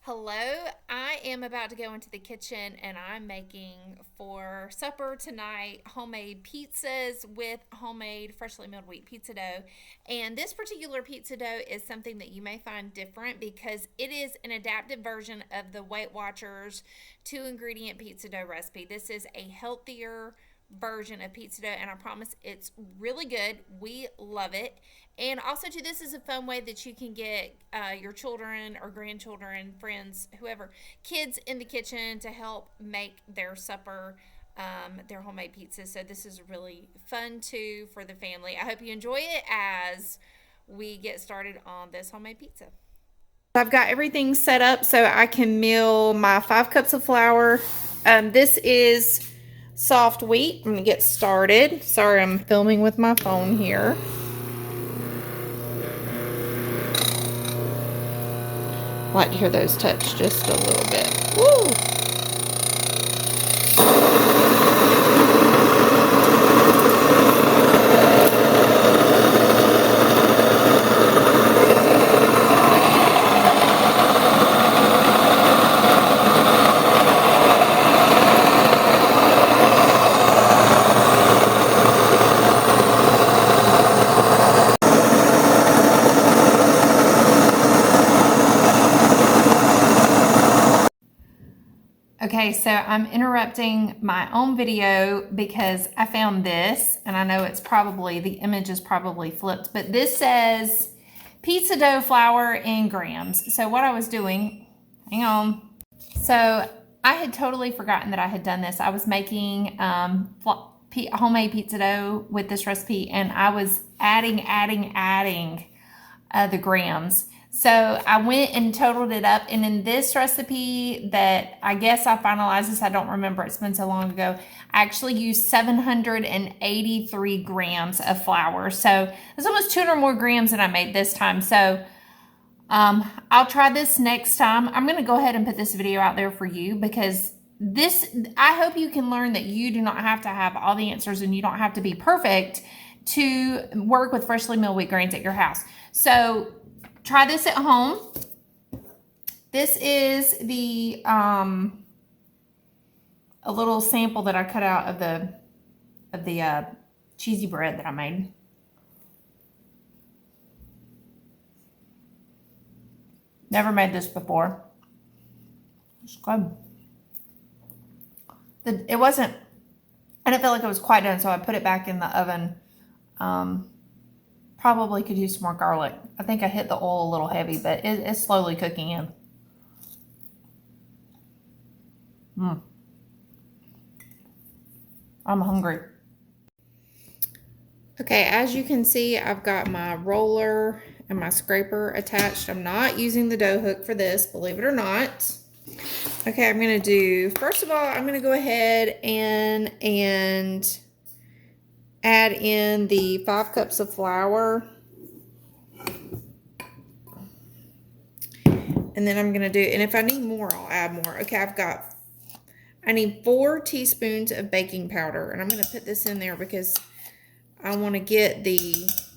Hello, I am about to go into the kitchen and I'm making for supper tonight homemade pizzas with homemade freshly milled wheat pizza dough. And this particular pizza dough is something that you may find different because it is an adapted version of the Weight Watchers 2 ingredient pizza dough recipe. This is a healthier version of pizza dough, and I promise it's really good. We love it. And also, too, this is a fun way that you can get your children or grandchildren, friends, whoever, kids in the kitchen to help make their supper, their homemade pizza. So this is really fun too for the family. I hope you enjoy it as we get started on this homemade pizza. I've got everything set up so I can mill my 5 cups of flour. This is soft wheat. I'm going to get started. Sorry, I'm filming with my phone here. I like to hear those touch just a little bit. Woo! Okay, so I'm interrupting my own video because I found this, and I know it's probably, the image is probably flipped, but this says pizza dough flour in grams. So what I was doing, hang on. So I had totally forgotten that I had done this. I was making homemade pizza dough with this recipe, and I was adding the grams. So I went and totaled it up, and in this recipe that I guess I finalized this, I don't remember, it's been so long ago, I actually used 783 grams of flour. So it's almost 200 more grams than I made this time. So I'll try this next time. I'm going to go ahead and put this video out there for you because I hope you can learn that you do not have to have all the answers and you don't have to be perfect to work with freshly milled wheat grains at your house. So try this at home. This is the a little sample that I cut out of the cheesy bread that I made. Never made this before. It's good. It wasn't, I didn't feel like it was quite done, so I put it back in the oven. Probably could use some more garlic. I think I hit the oil a little heavy, but it's slowly cooking in. I'm hungry. Okay, as you can see, I've got my roller and my scraper attached. I'm not using the dough hook for this, believe it or not. Okay, I'm going to do, first of all, I'm going to go ahead and add in the 5 cups of flour. And then I'm going to do, and if I need more, I'll add more. Okay, I need 4 teaspoons of baking powder. And I'm going to put this in there because I want to get these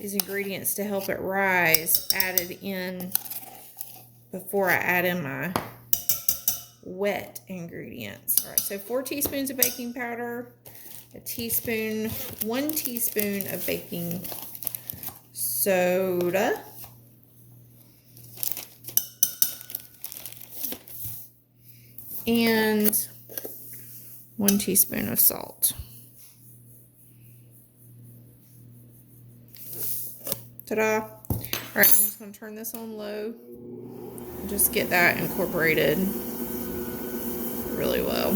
ingredients to help it rise added in before I add in my wet ingredients. All right, so 4 teaspoons of baking powder. 1 teaspoon of baking soda, and 1 teaspoon of salt. Ta-da! All right, I'm just going to turn this on low and just get that incorporated really well.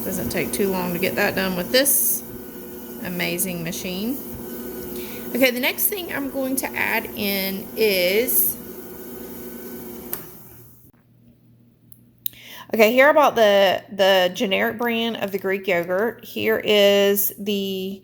Doesn't take too long to get that done with this amazing machine. Okay, the next thing I'm going to add in is, okay, here about the generic brand of the Greek yogurt. Here is the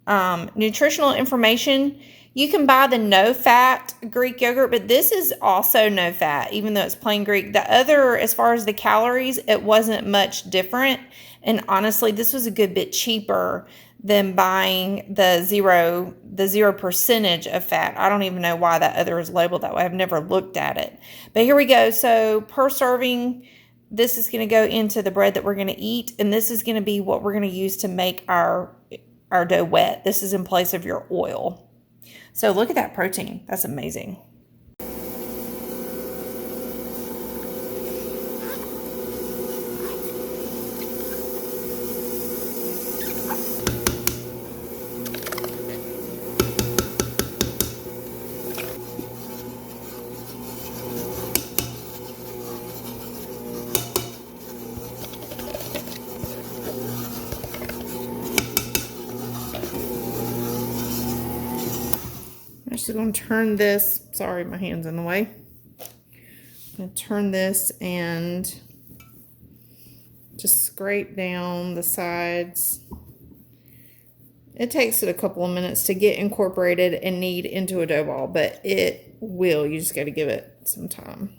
nutritional information. You can buy the no-fat Greek yogurt, but this is also no-fat, even though it's plain Greek. The other, as far as the calories, it wasn't much different. And honestly, this was a good bit cheaper than buying the 0% of fat. I don't even know why that other is labeled that way. I've never looked at it. But here we go. So per serving, this is going to go into the bread that we're going to eat. And this is going to be what we're going to use to make our dough wet. This is in place of your oil. So look at that protein. That's amazing. I'm just going to turn this, sorry, my hand's in the way. I'm going to turn this and just scrape down the sides. It takes it a couple of minutes to get incorporated and knead into a dough ball, but it will. You just got to give it some time.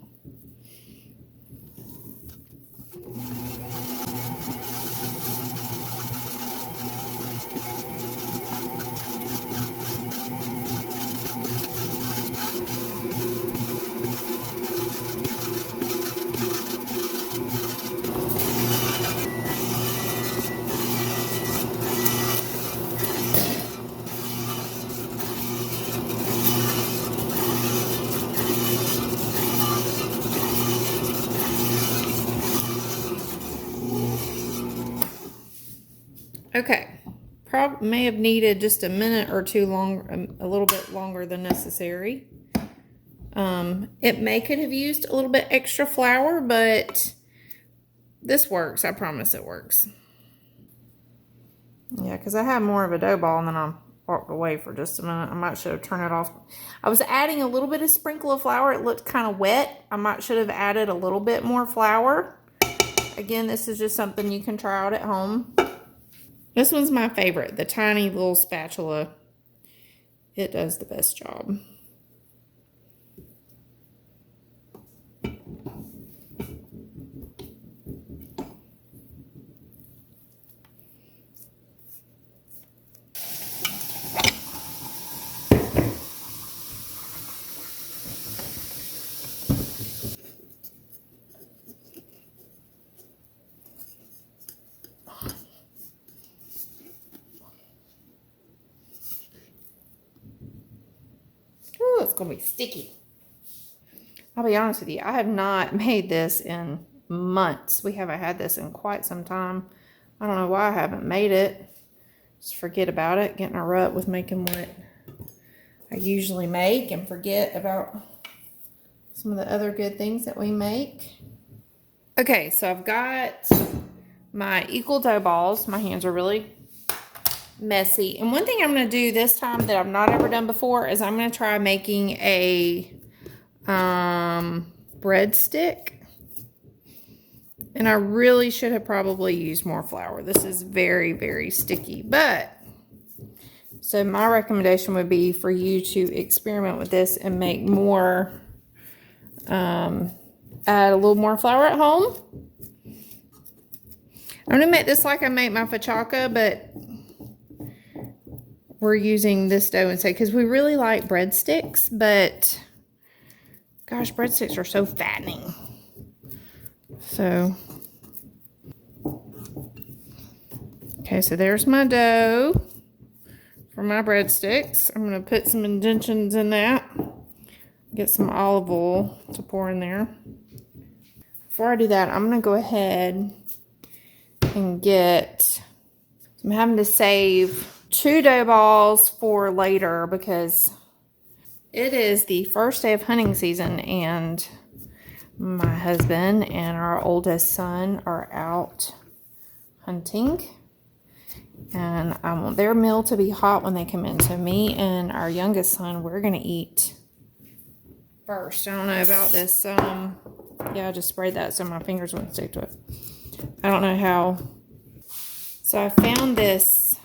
Okay, probably may have needed just a minute or two long, a little bit longer than necessary. It could have used a little bit extra flour, but this works. I promise it works. Yeah, because I had more of a dough ball and then I walked away for just a minute. I might should have turned it off. I was adding a little bit of sprinkle of flour. It looked kind of wet. I might should have added a little bit more flour. Again, this is just something you can try out at home. This one's my favorite, the tiny little spatula. It does the best job. Ooh, it's going to be sticky. I'll be honest with you, I have not made this in months. We haven't had this in quite some time. I don't know why I haven't made it. Just forget about it, get in a rut with making what I usually make and forget about some of the other good things that we make. Okay, so I've got my equal dough balls. My hands are really messy. And one thing I'm going to do this time that I've not ever done before is I'm going to try making a breadstick. And I really should have probably used more flour. This is very, very sticky. But, so my recommendation would be for you to experiment with this and make more, add a little more flour at home. I'm going to make this like I make my focaccia, but we're using this dough instead because we really like breadsticks, but gosh, breadsticks are so fattening. So, okay, so there's my dough for my breadsticks. I'm going to put some indentions in that. Get some olive oil to pour in there. Before I do that, I'm going to go ahead and get, I'm having to save 2 dough balls for later because it is the first day of hunting season and my husband and our oldest son are out hunting. And I want their meal to be hot when they come in. So me and our youngest son, we're going to eat first. I don't know about this. Yeah, I just sprayed that so my fingers wouldn't stick to it. I don't know how. So I found this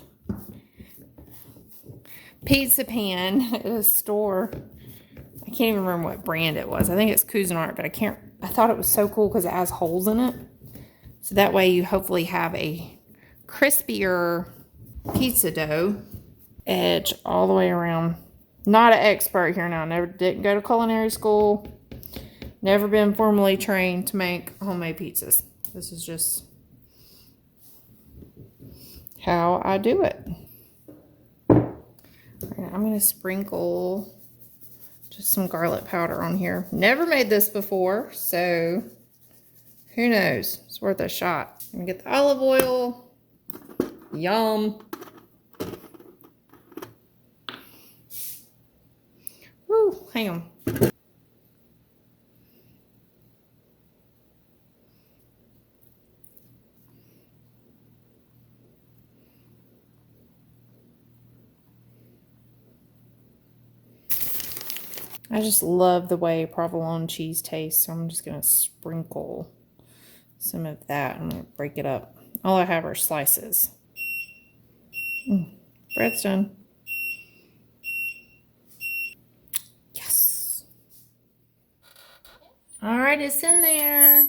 pizza pan at a store. I can't even remember what brand it was. I think it's Cuisinart, but I thought it was so cool because it has holes in it. So that way you hopefully have a crispier pizza dough, edge all the way around. Not an expert here now. Never didn't go to culinary school. Never been formally trained to make homemade pizzas. This is just how I do it. I'm going to sprinkle just some garlic powder on here. Never made this before, so who knows? It's worth a shot. I'm going to get the olive oil. Yum. Woo, hang on. I just love the way provolone cheese tastes, so I'm just going to sprinkle some of that. I'm going to break it up. All I have are slices. Bread's done. Yes. All right, it's in there.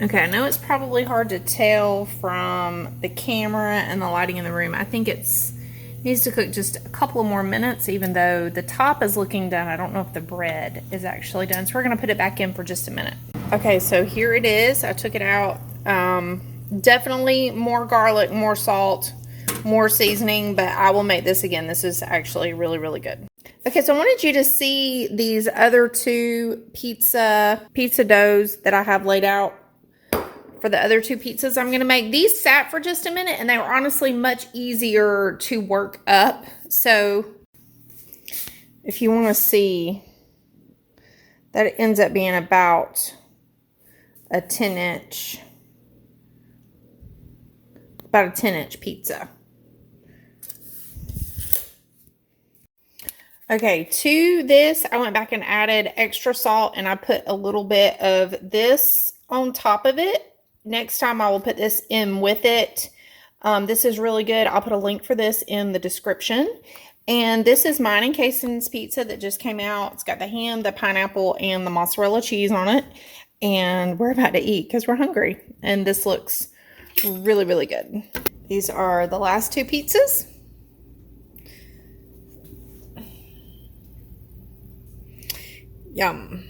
Okay, I know it's probably hard to tell from the camera and the lighting in the room. I think it's needs to cook just a couple of more minutes, even though the top is looking done. I don't know if the bread is actually done, so we're gonna put it back in for just a minute. Okay, so here it is. I took it out. Definitely more garlic, more salt, more seasoning, but I will make this again. This is actually really, really good. Okay, so I wanted you to see these other two pizza doughs that I have laid out for the other two pizzas I'm going to make. These sat for just a minute, and they were honestly much easier to work up. So if you want to see, that it ends up being about a 10-inch pizza. Okay, to this, I went back and added extra salt, and I put a little bit of this on top of it. Next time I will put this in with it. This is really good. I'll put a link for this in the description. And this is mine and Casey's pizza that just came out. It's got the ham, the pineapple, and the mozzarella cheese on it. And we're about to eat because we're hungry. And this looks really, really good. These are the last two pizzas. Yum.